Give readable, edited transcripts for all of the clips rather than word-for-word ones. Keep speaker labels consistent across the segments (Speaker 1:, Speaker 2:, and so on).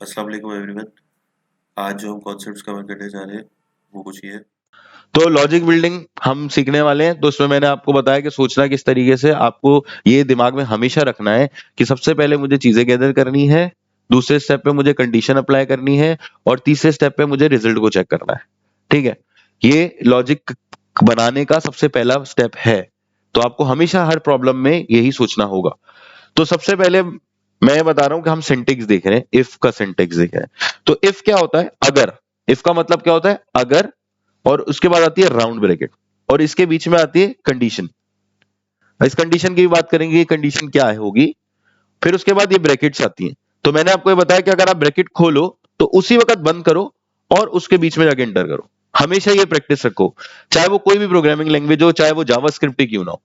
Speaker 1: अस्सलाम वालेकुम एवरीवन। आज जो हम कॉन्सेप्ट्स कवर करने जा रहे हैं वो कुछ ये है।
Speaker 2: तो लॉजिक बिल्डिंग हम सीखने वाले हैं। तो उसमें मैंने आपको बताया कि सोचना किस तरीके से, आपको ये दिमाग में हमेशा रखना है कि सबसे पहले मुझे चीजें गैदर करनी है, दूसरे स्टेप पे मुझे कंडीशन अप्लाई करनी है, और तीसरे स्टेप पे मुझे रिजल्ट को चेक करना है। ठीक है, ये लॉजिक बनाने का सबसे पहला स्टेप है। तो आपको हमेशा हर प्रॉब्लम में यही सोचना होगा। तो सबसे पहले मैं बता रहा हूं कि हम सिंटेक्स देख रहे हैं, इफ का सिंटेक्स देख रहे हैं। तो इफ क्या होता है? अगर। इफ का मतलब क्या होता है? अगर, और उसके बाद आती है राउंड ब्रैकेट, और इसके बीच में आती है कंडीशन। इस कंडीशन की भी बात करेंगे, ये कंडीशन क्या है होगी। फिर उसके बाद ये ब्रैकेट्स आती हैं। तो मैंने आपको ये बताया कि अगर आप ब्रैकेट खोलो तो उसी वक्त बंद करो और उसके बीच में जाके एंटर करो। हमेशा ये प्रैक्टिस रखो, चाहे वो कोई भी प्रोग्रामिंग लैंग्वेज हो, चाहे वो जावास्क्रिप्ट ही क्यों ना हो।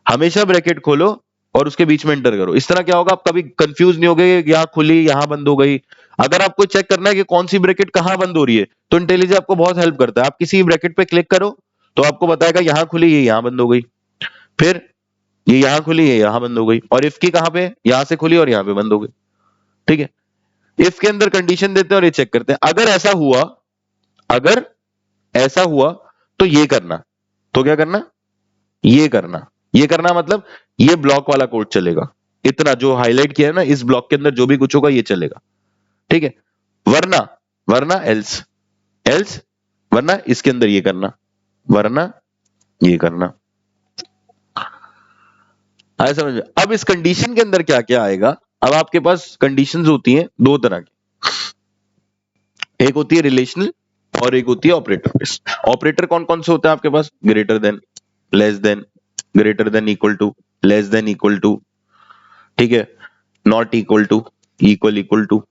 Speaker 2: हमेशा ब्रैकेट खोलो और उसके बीच में एंटर करो। इस तरह क्या होगा, आप कभी कंफ्यूज नहीं होगे यहां खुली यहां बंद हो गई। अगर आपको चेक करना है कि कौन सी ब्रैकेट कहां बंद हो रही है, तो इंटेलिजेंस आपको बहुत हेल्प करता है। आप किसी ब्रैकेट पे क्लिक करो तो आपको बताएगा यहां खुली ये यहां बंद हो गई, फिर ये यहां खुली ये यहां बंद हो गई, और इफ की कहां पे, यहां से खुली और यहां पे बंद हो गई। ठीक है, इफ के अंदर कंडीशन देते हैं और ये चेक करते हैं। अगर ऐसा हुआ, अगर ऐसा हुआ तो ये करना। तो क्या करना? ये करना। ये करना मतलब ये ब्लॉक वाला कोड चलेगा। इतना जो हाईलाइट किया है ना, इस ब्लॉक के अंदर जो भी कुछ होगा ये चलेगा। ठीक है, वरना, वरना एल्स, एल्स वरना इसके अंदर ये करना, वरना ये करना। आया समझ में? अब इस कंडीशन के अंदर क्या क्या आएगा। अब आपके पास कंडीशंस होती हैं दो तरह की, एक होती है रिलेशनल और एक होती है ऑपरेटर बेस्ड। ऑपरेटर कौन कौन से होते हैं आपके पास? Greater than, less than, greater than equal to, less than equal to, ठीक है, not equal to, equal to,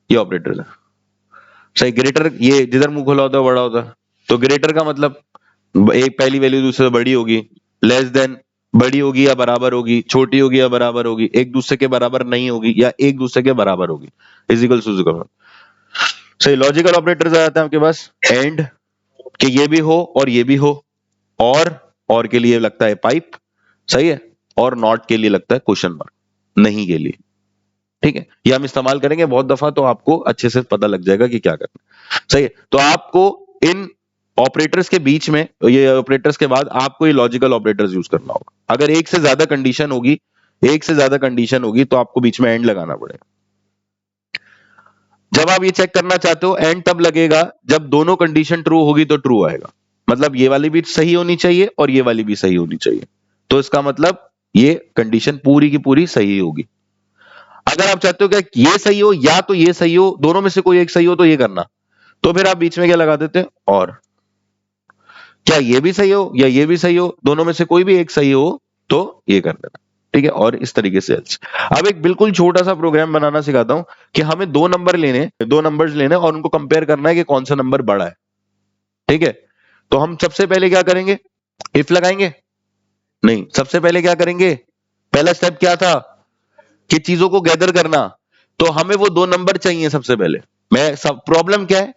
Speaker 2: ये ऑपरेटर है। सही, ग्रेटर ये जिधर मुंह खोला होता है बड़ा होता है। तो ग्रेटर का मतलब एक पहली वैल्यू दूसरे से बड़ी होगी। लेस देन बड़ी होगी या बराबर होगी, छोटी होगी या बराबर होगी, एक दूसरे के बराबर नहीं होगी या एक दूसरे के बराबर होगी। इजिकल टू, सही। लॉजिकल ऑपरेटर्स आ जाते हैं आपके पास। एंड, कि ये भी हो और ये भी हो, और के लिए लगता है पाइप, सही है, और नॉट के लिए लगता है क्वेश्चन मार्क, नहीं के लिए। ठीक है, ये हम इस्तेमाल करेंगे बहुत दफा, तो आपको अच्छे से पता लग जाएगा कि क्या करना। सही है, तो आपको इन ऑपरेटर्स के बीच में, ये ऑपरेटर्स के बाद आपको ये लॉजिकल ऑपरेटर्स यूज करना होगा। अगर एक से ज्यादा कंडीशन होगी, एक से ज्यादा कंडीशन होगी तो आपको बीच में एंड लगाना पड़ेगा। जब आप ये चेक करना चाहते हो, एंड तब लगेगा जब दोनों कंडीशन ट्रू होगी तो ट्रू आएगा। मतलब ये वाली भी सही होनी चाहिए और ये वाली भी सही होनी चाहिए। तो इसका मतलब ये कंडीशन पूरी की पूरी सही होगी। अगर आप चाहते हो कि ये सही हो या तो ये सही हो, दोनों में से कोई एक सही हो तो ये करना, तो फिर आप बीच में क्या लगा देते हैं? और। क्या ये भी सही हो या ये भी सही हो, दोनों में से कोई भी एक सही हो तो ये कर देना। ठीक है, और इस तरीके से else। अब एक बिल्कुल छोटा सा प्रोग्राम बनाना सिखाता हूं कि हमें दो नंबर लेने, दो नंबर्स लेने और उनको कंपेयर करना है कि कौन सा नंबर बड़ा है। ठीक है, तो हम सबसे पहले क्या करेंगे? इफ लगाएंगे? नहीं, सबसे पहले क्या करेंगे? पहला स्टेप क्या था? कि चीजों को गैदर करना। तो हमें वो दो नंबर चाहिए सबसे पहले। मैं सब प्रॉब्लम क्या है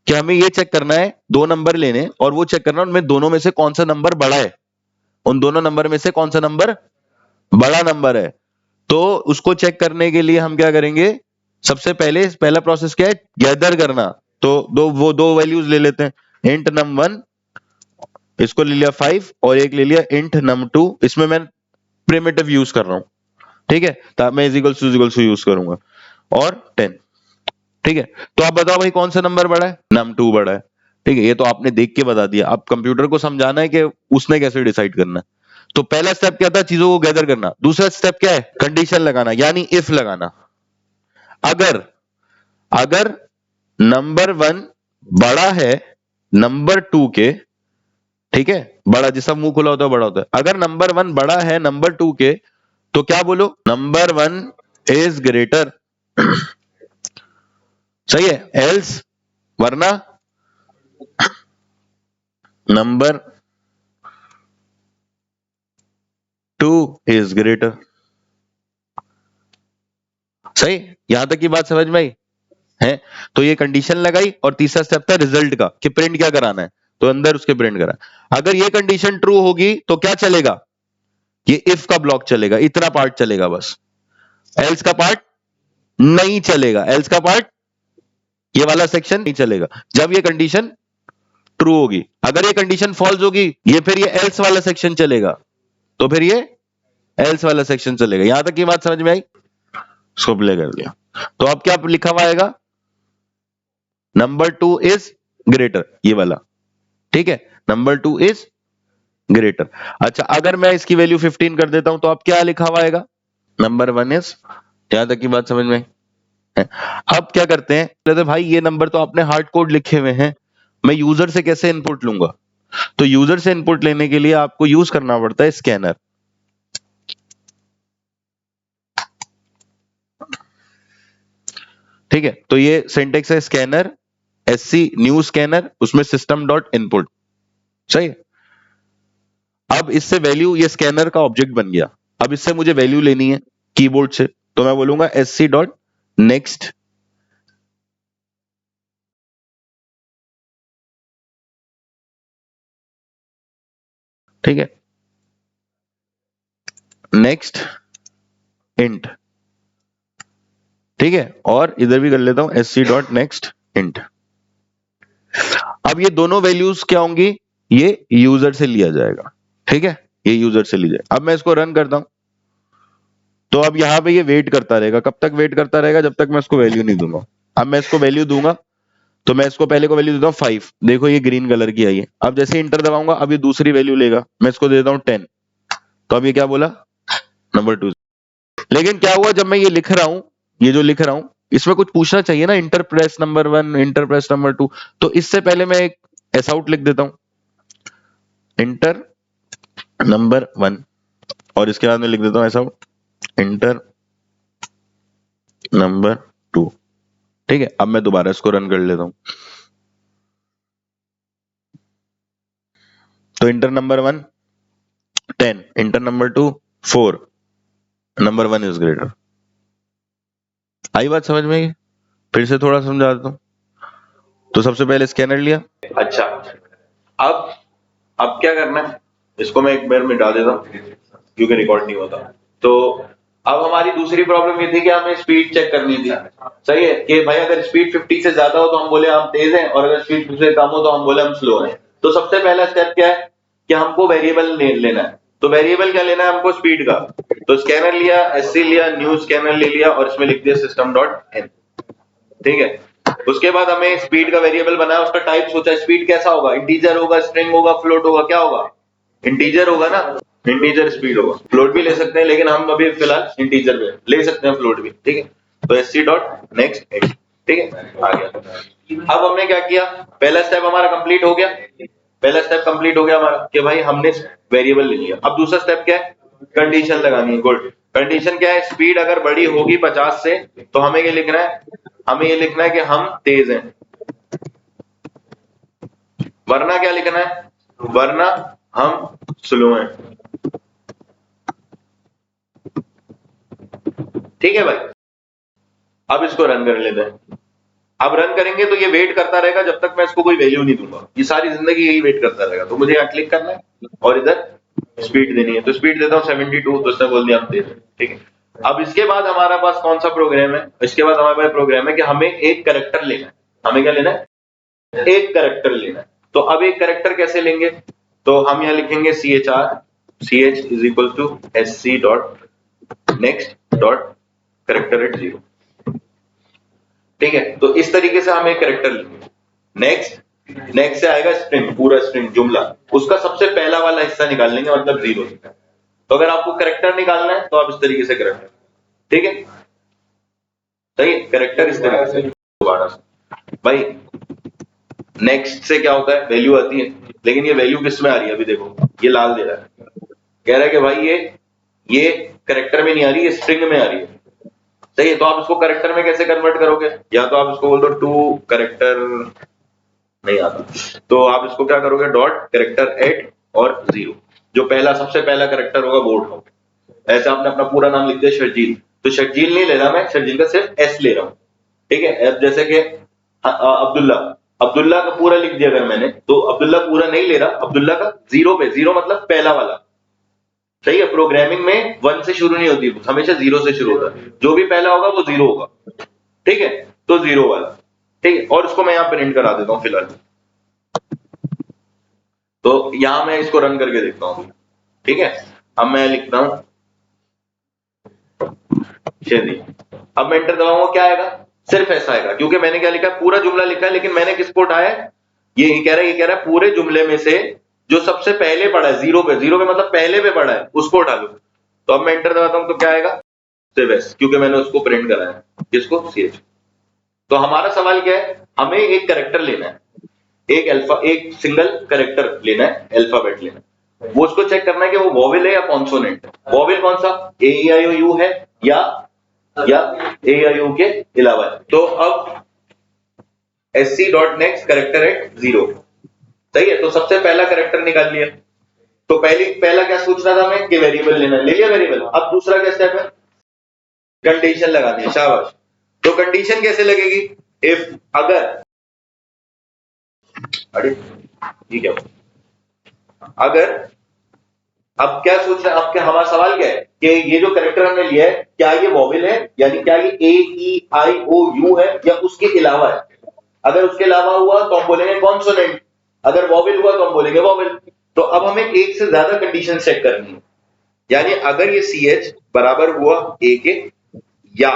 Speaker 2: कि हमें ये चेक करना है, दो नंबर लेने और वो चेक करना उनमें दोनों में से कौन सा नंबर बड़ा है। उन दोनों नंबर में से कौन सा नंबर बड़ा नंबर है। तो उसको चेक करने के लिए हम क्या करेंगे? सबसे पहले पहला प्रोसेस क्या है? गैदर करना। तो वो दो वैल्यूज ले लेते हैं, इंट num1, इसको ले लिया 5, और एक ले लिया इंट num2। इसमें मैं प्रिमिटिव यूज कर रहा हूं, ठीक है, तो मैं इजिकल्स टू यूज करूंगा, और 10। ठीक है, तो आप बताओ भाई कौन सा नंबर बड़ा है? num2 बड़ा है। ठीक है, ये तो आपने देख के बता दिया। अब कंप्यूटर को समझाना है कि उसने कैसे डिसाइड करना है। तो पहला स्टेप क्या था? चीजों को गैदर करना। दूसरा स्टेप क्या है? कंडीशन लगाना, यानी इफ लगाना। अगर, अगर नंबर 1 बड़ा है नंबर 2 के, ठीक है, बड़ा जिसका मुंह खुला होता है बड़ा होता है, अगर नंबर 1 बड़ा है नंबर 2 के, तो क्या बोलो? Number 1 is greater. सही है, एल्स, वरना नंबर 2 इज ग्रेटर। सही, यहां तक की बात समझ में आई है? तो ये कंडीशन लगाई, और तीसरा स्टेप था रिजल्ट का, कि प्रिंट क्या कराना है, तो अंदर उसके प्रिंट करा। अगर ये कंडीशन ट्रू होगी तो क्या चलेगा? ये इफ का ब्लॉक चलेगा, इतना पार्ट चलेगा बस। एल्स का पार्ट नहीं चलेगा, एल्स का पार्ट ये वाला सेक्शन नहीं चलेगा जब ये कंडीशन ट्रू होगी। अगर ये कंडीशन फॉल्स होगी ये फिर ये एल्स वाला सेक्शन चलेगा, तो फिर ये एल्स वाला सेक्शन चलेगा। यहां तक की बात समझ में आई? इसको प्ले कर दिया तो अब क्या लिखा हुआ आएगा, नंबर 2 इज ग्रेटर, ये वाला, ठीक है, नंबर 2 इज ग्रेटर। अच्छा अगर मैं इसकी वैल्यू 15 कर देता हूं तो अब क्या लिखा हुआ आएगा, नंबर 1 इज, यहां तक की बात समझ में आई? है। अब क्या करते हैं, कहते हैं भाई ये नंबर तो आपने हार्ड कोड लिखे हुए हैं, मैं यूजर से कैसे इनपुट लूंगा? तो यूजर से इनपुट लेने के लिए आपको यूज करना पड़ता है स्कैनर। ठीक है, तो ये सिंटेक्स है स्कैनर, एससी न्यू स्कैनर, उसमें सिस्टम डॉट इनपुट, सही है। अब इससे वैल्यू, ये स्कैनर का ऑब्जेक्ट बन गया, अब इससे मुझे वैल्यू लेनी है कीबोर्ड से, तो मैं बोलूंगा एससी डॉट नेक्स्ट, ठीक है, नेक्स्ट इंट, ठीक है, और इधर भी कर लेता हूं एससी डॉट नेक्स्ट इंट। अब ये दोनों वैल्यूज क्या होंगी, ये यूजर से लिया जाएगा, ठीक है, ये यूजर से ली जाए। अब मैं इसको रन करता हूं तो अब यहां पे ये वेट करता रहेगा, कब तक वेट करता रहेगा, जब तक मैं इसको वैल्यू नहीं दूंगा। अब मैं इसको वैल्यू दूंगा तो मैं इसको पहले को वैल्यू देता हूं 5, देखो ये ग्रीन कलर की आई है। अब जैसे इंटर दबाऊंगा अब ये दूसरी वैल्यू लेगा, मैं इसको दे देता हूं 10, तो अब ये क्या बोला, नंबर 2। लेकिन क्या हुआ, जब मैं ये लिख रहा हूं, ये जो लिख रहा हूं इसमें कुछ पूछना चाहिए ना, enter press number 1, enter press number 2, तो इससे पहले मैं एक एस आउट लिख देता हूं, इंटर नंबर 1, और इसके बाद में लिख देता हूं ऐसा इंटर नंबर 2, ठीक है। अब मैं दोबारा इसको रन कर लेता हूं, तो enter number 1 10, enter number 2 4, number 1 is greater. आई बात समझ में? फिर से थोड़ा समझा देता हूं। तो सबसे पहले स्कैनर लिया, अच्छा अब क्या करना है, इसको मैं एक बार मिटा देता हूं क्योंकि रिकॉर्ड नहीं होता। तो अब हमारी दूसरी प्रॉब्लम ये थी कि हमें स्पीड चेक करनी थी, सही है, कि भाई अगर स्पीड 50 से ज्यादा हो तो हम बोले हम तेज हैं, और अगर स्पीड 50 से कम हो तो हम बोले हम स्लो हैं। तो सबसे पहला स्टेप क्या है कि हमको वेरिएबल लेना है। तो वेरिएबल क्या लेना है हमको, स्पीड का। तो स्कैनर लिया, एससी लिया, न्यू स्कैनर ले लिया, और इसमें लिख दिया सिस्टम डॉट इन, ठीक है। उसके बाद हमें स्पीड का वेरिएबल बनाया, उसका टाइप सोचा स्पीड कैसा होगा, इंटीजर होगा, स्ट्रिंग होगा, फ्लोट होगा, क्या होगा, इंटीजर होगा ना, इंटीजर स्पीड होगा। फ्लोट भी ले सकते हैं लेकिन हम अभी फिलहाल इंटीजर में ले सकते हैं, फ्लोट भी, ठीक है। तो एससी डॉट नेक्स्ट इंट, ठीक है, आ गया। अब हमने क्या किया, पहला स्टेप हमारा कंप्लीट हो गया, पहला स्टेप कंप्लीट हो गया हमारा कि भाई हमने वेरिएबल ले लिया। अब दूसरा स्टेप क्या है, कंडीशन लगानी है। गुड, कंडीशन क्या है, स्पीड अगर बड़ी होगी 50 से तो हमें क्या लिखना है, हमें ये लिखना है कि हम तेज हैं, वरना क्या लिखना है, वरना हम स्लो हैं, ठीक है भाई। अब इसको रन कर लेते हैं। अब रन करेंगे तो ये वेट करता रहेगा जब तक मैं इसको कोई वैल्यू नहीं दूंगा, ये सारी जिंदगी यही वेट करता रहेगा। तो मुझे यहाँ क्लिक करना है और इधर स्पीड देनी है, तो स्पीड देता हूँ 72, तो इसने बोल दिया हम तेज हैं, ठीक है। अब इसके बाद हमारा पास कौन सा प्रोग्राम है, इसके बाद हमारे पास प्रोग्राम है कि हमें एक कैरेक्टर लेना है। हमें क्या लेना है, एक कैरेक्टर लेना है। तो अब एक कैरेक्टर कैसे लेंगे, तो हम यहाँ लिखेंगे ch is equal to sc dot next dot character at 0, ठीक है। तो इस तरीके से हम एक कैरेक्टर लेंगे। नेक्स्ट से आएगा स्ट्रिंग, पूरा स्ट्रिंग जुमला, उसका सबसे पहला वाला हिस्सा निकाल लेंगे, मतलब 0। तो अगर आपको कैरेक्टर निकालना है तो आप इस तरीके से कैरेक्टर, ठीक है, सही है, कैरेक्टर इस तरीके से। दोबारा से भाई नेक्स्ट से क्या होता है, वैल्यू आती है, लेकिन ये वैल्यू किस में आ रही है, अभी देखो ये लाल दे रहा है, कह रहा है कि भाई ये कैरेक्टर में नहीं आ रही, ये स्ट्रिंग में आ रही है, सही है। तो आप इसको कैरेक्टर में कैसे कन्वर्ट करोगे, या तो आप इसको बोल दो टू कैरेक्टर, नहीं आता, तो आप इसको क्या करोगे, डॉट कैरेक्टर एट और 0, जो पहला सबसे पहला कैरेक्टर होगा वो उठाओगे। ऐसे आपने अपना पूरा नाम लिख दिया शर्जील, तो शर्जील नहीं ले रहा मैं, शर्जील का सिर्फ एस ले रहा हूं, ठीक है। अब जैसे कि अब्दुल्ला, अब्दुल्ला का पूरा लिख दिया अगर मैंने, तो अब्दुल्ला पूरा नहीं ले रहा, अब्दुल्ला का 0 पे, 0 मतलब पहला वाला, सही है। प्रोग्रामिंग में 1 से शुरू नहीं होती, हमेशा 0 से शुरू होता है, जो भी पहला होगा वो 0 होगा, ठीक है। तो 0 वाला, ठीक है, और इसको मैं यहाँ प्रिंट करा देता हूँ फिलहाल। तो यहां मैं इसको रन करके देखता हूँ, ठीक है। अब मैं लिखता हूं शेदी, अब मैं एंटर दबाऊंगा, क्या आएगा, सिर्फ ऐसा आएगा, क्योंकि मैंने क्या लिखा है, पूरा जुमला लिखा है, लेकिन मैंने किसको उठाया है, ये कह रहा है पूरे जुमले में से जो सबसे पहले पढ़ा है, जीरो पे मतलब पहले पे पढ़ा है, उसको उठा लो। तो अब मैं एंटर दबाता हूं तो क्या आएगा, सिर्फ एस, क्योंकि मैंने उसको प्रिंट करा है, किसको, ch। तो हमारा सवाल क्या है, हमें एक कैरेक्टर लेना है, एक सिंगल कैरेक्टर लेना है, अल्फाबेट लेना है, वो उसको चेक करना है कि वो वॉवेल है या कॉन्सोनेंट है। वॉवेल कौन सा, ए ई आई ओ यू है या ए आई ओ के अलावा है। तो अब sc.next कैरेक्टर एट 0, सही है। तो सबसे पहला कैरेक्टर निकाल लिया। तो पहला क्या सोच रहा था मैं कि वेरिएबल लेना, ले लिया वेरिएबल। अब दूसरा क्या स्टेप है, कंडीशन लगानी है, शाबाश। तो कंडीशन कैसे लगेगी, इफ, अगर, अरे ये क्या, अगर, अब क्या सोच रहे हैं, अब क्या हमारा सवाल क्या है कि ये जो कैरेक्टर हमने लिया है, क्या ये वॉवेल है, यानी क्या ये ए ई आई ओ यू है या उसके अलावा है। अगर उसके अलावा हुआ तो हम बोलेंगे कॉन्सोनेंट, अगर वॉवेल हुआ तो हम बोलेंगे वॉवेल। तो अब हमें एक से ज्यादा कंडीशन चेक करनी है, यानी अगर ये सी एच बराबर हुआ ए के, या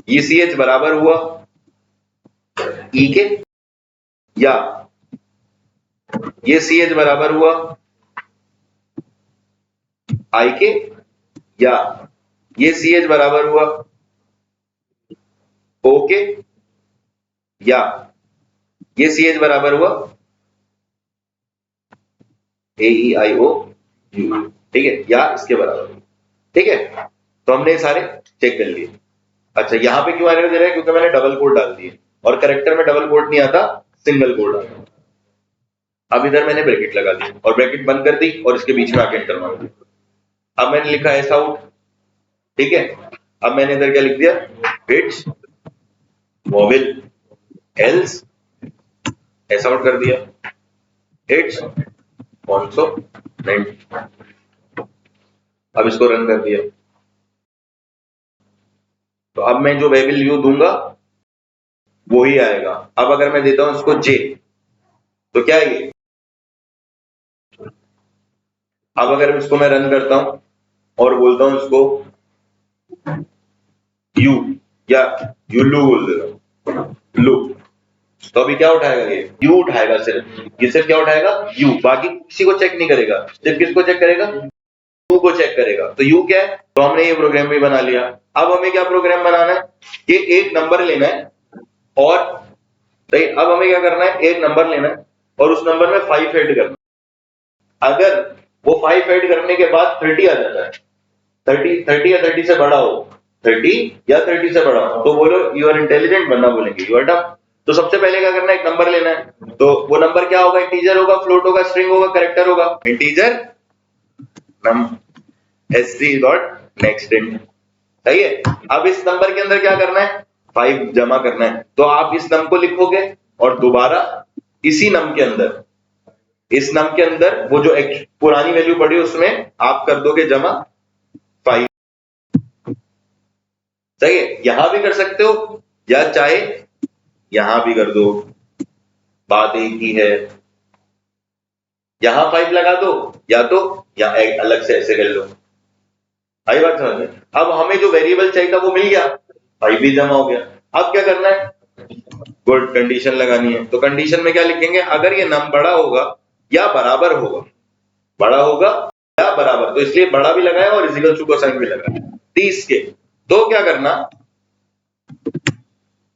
Speaker 2: ये सी एच बराबर हुआ ई के, या ये सी एच बराबर हुआ आई के, या ये सी एच बराबर हुआ ओ के, या ये सी एच बराबर हुआ ए ई आई ओ यू, ठीक है, या इसके बराबर, ठीक है। तो हमने ये सारे चेक कर लिए। अच्छा, यहां पे क्यों एरर दे रहा है, क्योंकि मैंने डबल कोट डाल दिए, और कैरेक्टर में डबल कोट नहीं आता, सिंगल कोट आता। अब इधर मैंने ब्रैकेट लगा दी और ब्रैकेट बंद कर दी और इसके बीच में आके एंटर मार दिया। अब मैंने लिखा एस आउट, ठीक है। अब मैंने इधर क्या लिख दिया, it's vowel else, S out कर दिया, इट्स कॉन्सोनेंट। अब इसको रन कर दिया। तो अब मैं जो वैल्यू दूंगा वो ही आएगा। अब अगर मैं देता हूं इसको जे, तो क्या है ये, अब अगर इसको मैं रन करता हूं और बोलता हूं इसको यू, या यूलू बोल देता हूं, लू, तो अभी क्या उठाएगा, ये यू उठाएगा, सिर्फ ये सिर्फ क्या उठाएगा, यू, बाकी किसी को चेक नहीं करेगा, सिर्फ किसको चेक करेगा, यू को चेक करेगा। तो यू क्या है, तो हमने ये प्रोग्राम भी बना लिया। अब हमें क्या प्रोग्राम बनाना है, ये एक नंबर लेना है, और सही, अब हमें क्या करना है, एक नंबर लेना है और उस नंबर में 5 ऐड करना है। अगर वो 5 ऐड करने के बाद 30 आ जाता है, 30 या 30 से बड़ा हो, 30 या 30 से बड़ा हो, तो बोलो यू आर इंटेलिजेंट, वरना बोलेंगे यू आर डम। तो सबसे पहले क्या करना है, एक नंबर लेना है। तो वो नंबर क्या होगा, इंटीजर होगा, फ्लोट होगा, स्ट्रिंग होगा, कैरेक्टर होगा, इंटीजर नम sc.next int, सही है। अब इस नंबर के अंदर क्या करना है, 5 जमा करना है। तो आप इस नम को लिखोगे और दोबारा इसी नम के अंदर, इस नम के अंदर वो जो एक पुरानी वैल्यू पड़ी उसमें आप कर दोगे जमा 5, सही है। यहां भी कर सकते हो या चाहे यहां भी कर दो, बात एक ही है। यहां 5 लगा दो या तो यहां एक अलग से ऐसे कर लो, आई बात समझ में। अब हमें जो वेरिएबल चाहिए था वो मिल गया, 5 भी जमा हो गया। अब क्या करना है, गुड, कंडीशन लगानी है। तो कंडीशन में क्या लिखेंगे, अगर ये नम बड़ा होगा या बराबर होगा, बड़ा होगा या बराबर, तो इसलिए बड़ा भी लगाया और इक्वल टू का साइन भी लगाया 30 के। तो क्या करना,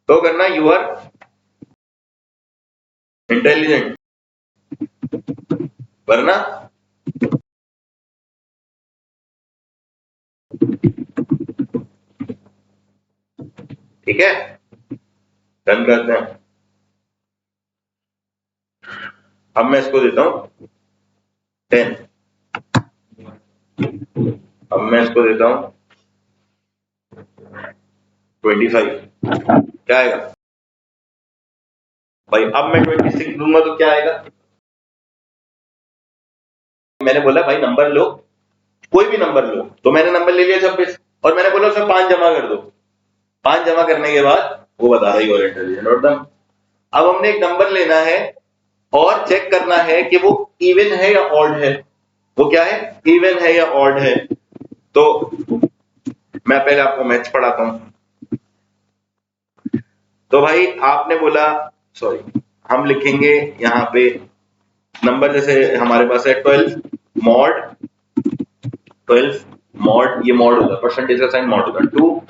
Speaker 2: तो करना यू आर इंटेलिजेंट, वरना ठीक है, रन करते हैं। अब मैं इसको देता हूं 10, अब मैं इसको देता हूं 25, क्या आएगा भाई। अब मैं 26 दूंगा तो क्या आएगा, मैंने बोला भाई नंबर लो, कोई भी नंबर लो, तो मैंने नंबर ले लिया 26 और मैंने बोला उसमें 5 जमा कर दो। 5 जमा करने के बाद वो बता रही और इंटेलिजेंट। और अब हमने एक नंबर लेना है और चेक करना है कि वो इवन है या ऑड है। वो क्या है, इवन है या ऑड है। तो मैं पहले आपको मैथ्स पढ़ाता हूं। तो भाई आपने बोला, सॉरी, हम लिखेंगे यहाँ पे नंबर, जैसे हमारे पास है 12 मॉड, 12 मॉड, ये मॉड होता है, परसेंटेज का साइन मॉड होता है, 2,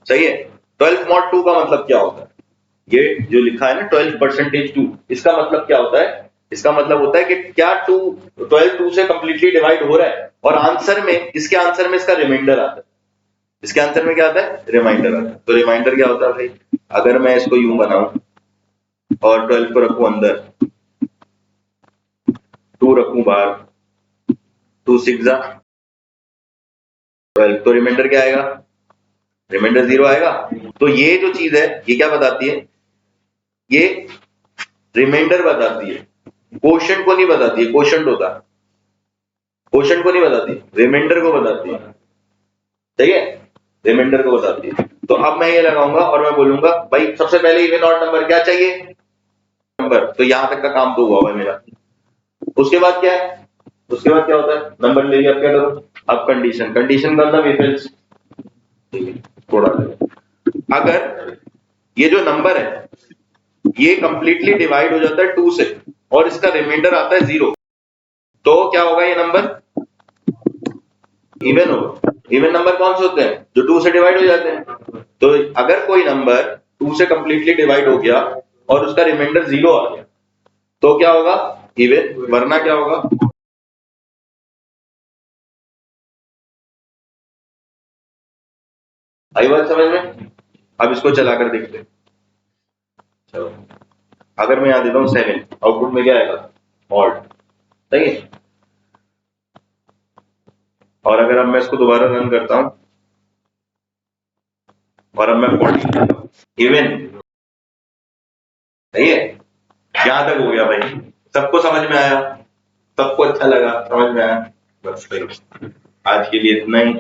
Speaker 2: सही है। 12 मॉड 2 का मतलब क्या होता है, ये जो लिखा है ना 12%2, इसका मतलब क्या होता है, इसका मतलब होता है कि क्या 12 2 से कंप्लीटली डिवाइड हो रहा है, और आंसर में, इसके आंसर में इसका रिमाइंडर आता है। इसके आंसर में क्या आता है, रिमाइंडर आता है। तो रिमाइंडर क्या होता है भाई, अगर मैं इसको यूं बनाऊं और 12 को रखूं अंदर, 2 रखूं बाहर, 2 6 12, तो रिमाइंडर क्या आएगा, रिमाइंडर 0 आएगा। तो ये जो चीज है ये क्या बताती है, ये रिमाइंडर बताती है, क्वोशंट को नहीं बताती है। क्वोशंट होता है, क्वोशंट को नहीं बताती, रिमाइंडर को बताती है, ठीक है, रिमाइंडर को बताती है। तो अब मैं ये लगाऊंगा और मैं बोलूंगा भाई सबसे पहले इवन ऑड नंबर क्या चाहिए, नंबर। तो यहां तक का काम तो हुआ है मेरा। उसके बाद क्या है, उसके बाद क्या होता है, नंबर ले लिया, अब क्या करो, अब कंडीशन, कंडीशन का मतलब इफ एल्स, थोड़ा अगर ये जो नंबर है ये कंप्लीटली डिवाइड हो जाता है 2 से और इसका रिमाइंडर आता है 0, तो क्या होगा, ये नंबर इवन होगा। इवन नंबर कौन से होते हैं, जो 2 से डिवाइड हो जाते हैं। तो अगर कोई नंबर 2 से कंप्लीटली डिवाइड हो गया और उसका रिमाइंडर 0 आ गया तो क्या होगा, इवन, वरना क्या होगा, आई बात समझ में। अब इसको चलाकर देखते हैं। चलो, अगर मैं यहां देता हूं 7, आउटपुट में क्या आएगा, ऑड, सही है। और अगर अब मैं इसको दोबारा रन करता हूं और अब मैं 14, इवन, सही है। यहां तक हो गया भाई, सबको समझ में आया, सबको अच्छा लगा, समझ में आया, बस भाई आज के लिए इतना ही।